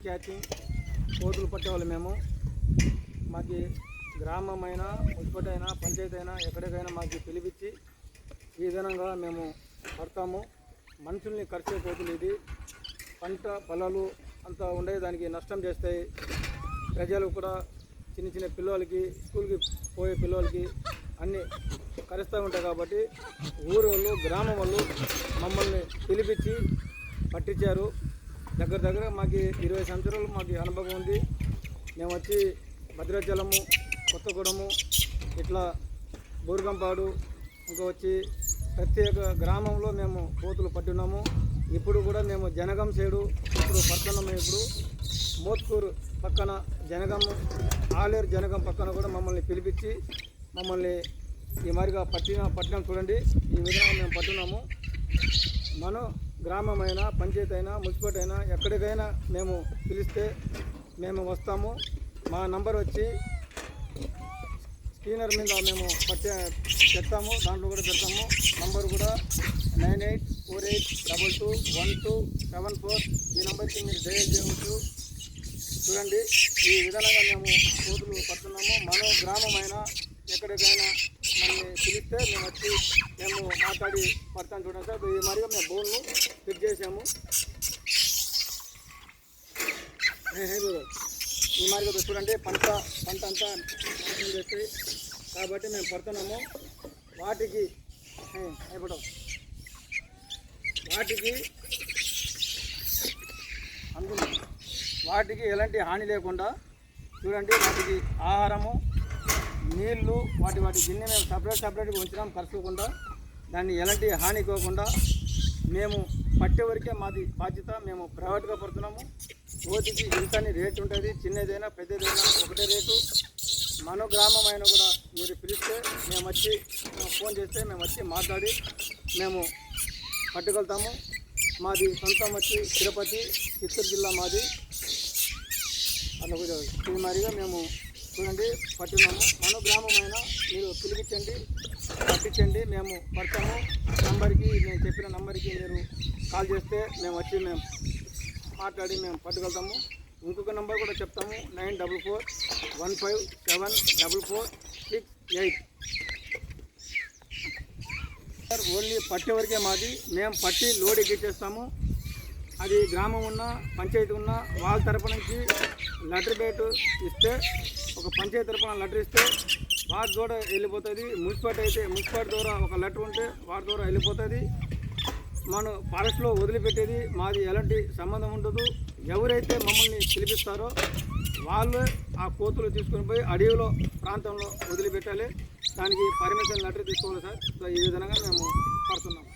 Catching కోతులు పట్టేవాళ్ళు మేము. మాకు గ్రామమైనా మున్సిపాలిటీ పంచాయతీ అయినా ఎక్కడికైనా మాకు పిలిపించి ఈ విధంగా మేము పడతాము. మనుషుల్ని కరిచే కోతులు ఇది. పంట పొలాలు అంతా ఉండేదానికి నష్టం చేస్తాయి. ప్రజలు కూడా చిన్న చిన్న పిల్లలకి స్కూల్కి పోయే పిల్లలకి అన్నీ కరుస్తూ ఉంటాయి. కాబట్టి ఊరు వాళ్ళు గ్రామం వాళ్ళు మమ్మల్ని పిలిపించి పట్టించారు. దగ్గర మాకు 20 సంవత్సరాలు మాకు అనుభవం ఉంది. మేము వచ్చి భద్రాచలము, కొత్తగూడెము, ఇట్లా బూర్గంపాడు, ఇంకా వచ్చి ప్రత్యేక గ్రామంలో మేము కోతులు పట్టున్నాము. ఇప్పుడు కూడా మేము జనగం సైడు ఇప్పుడు పడుతున్నాము. ఇప్పుడు మోత్కూరు పక్కన జనగం, ఆలేరు జనగం పక్కన కూడా మమ్మల్ని పిలిపించి మమ్మల్ని ఈ మాదిరిగా పట్టినాం. చూడండి, ఈ విధంగా మేము పట్టున్నాము. మన గ్రామమైనా పంచాయతీ అయినా మున్సిపాలిటీ అయినా ఎక్కడికైనా మేము పిలిస్తే మేము వస్తాము. మా నంబర్ వచ్చి స్క్రీనర్ మీద మేము పెడతాము, దాంట్లో కూడా పెడతాము. నంబర్ కూడా 9848221274. ఈ నెంబర్కి మీరు డయల్ చేయవచ్చు. చూడండి, ఈ విధంగా మేము కోతులు పడుతున్నాము. మన గ్రామమైనా ఎక్కడికైనా మనల్ని పిలిస్తే మేము వచ్చి మేము మాట్లాడి పడతాను. చూడండి సార్, ఈ మాదిరిగా మేము బోన్లు ఫిట్ చేసాము. ఈ మాదిరిగా చూడండి, పంట అంతా చేస్తాయి కాబట్టి మేము పడుతున్నాము. వాటికి ఎలాంటి హాని లేకుండా చూడండి. వాటికి ఆహారము, నీళ్ళు, వాటి గిన్నె మేము సపరేట్గా ఉంచినాం కలుసుకోకుండా. దాన్ని ఎలాంటి హాని కోకుండా మేము పట్టే వరకే మాది బాధ్యత. మేము ప్రైవేట్గా పడుతున్నాము. కోతికి ఇంతని రేటు ఉంటుంది. చిన్నదైనా పెద్దదైనా ఒకటే రేటు. మన గ్రామం అయినా కూడా మీరు పిలిస్తే మేము వచ్చి ఫోన్ చేస్తే మేము వచ్చి మాట్లాడి మేము పట్టుకెళ్తాము. మాది సొంతం వచ్చి తిరుపతి, చిత్తూరు జిల్లా మాది. అలా కూడా ఈ మాదిరిగా మేము చూడండి పట్టున్నాము. మన గ్రామమైనా మీరు పిలిపించండి, పట్టించండి, మేము పడతాము. నంబర్కి నేను చెప్పిన నంబర్కి మీరు కాల్ చేస్తే మేము వచ్చి మేము మాట్లాడి మేము పట్టుకెళ్తాము. ఇంకొక నెంబర్ కూడా చెప్తాము, 9441574468. ఓన్లీ పట్టే వరకే మాది. మేము పట్టి లోడ్ ఎక్కించేస్తాము. అది గ్రామం ఉన్నా పంచాయతీ ఉన్నా వాళ్ళ తరపు నుంచి లెటర్ బేటు ఇస్తే, ఒక పంచాయతీ తరపున లెటర్ ఇస్తే వాటి ద్వారా వెళ్ళిపోతుంది. మున్సిపాలిటీ అయితే మున్సిపాలిటీ ద్వారా ఒక లెటర్ ఉంటే వాటి ద్వారా వెళ్ళిపోతుంది. మనం ఫారెస్ట్లో వదిలిపెట్టేది మాది ఎలాంటి సంబంధం ఉండదు. ఎవరైతే మమ్మల్ని పిలిపిస్తారో వాళ్ళు ఆ కోతులు తీసుకొని పోయి అడవిలో ప్రాంతంలో వదిలిపెట్టాలి. దానికి పర్మిషన్ లెటర్ తీసుకోవాలి సార్. సో ఈ విధంగా మేము పడుతున్నాము.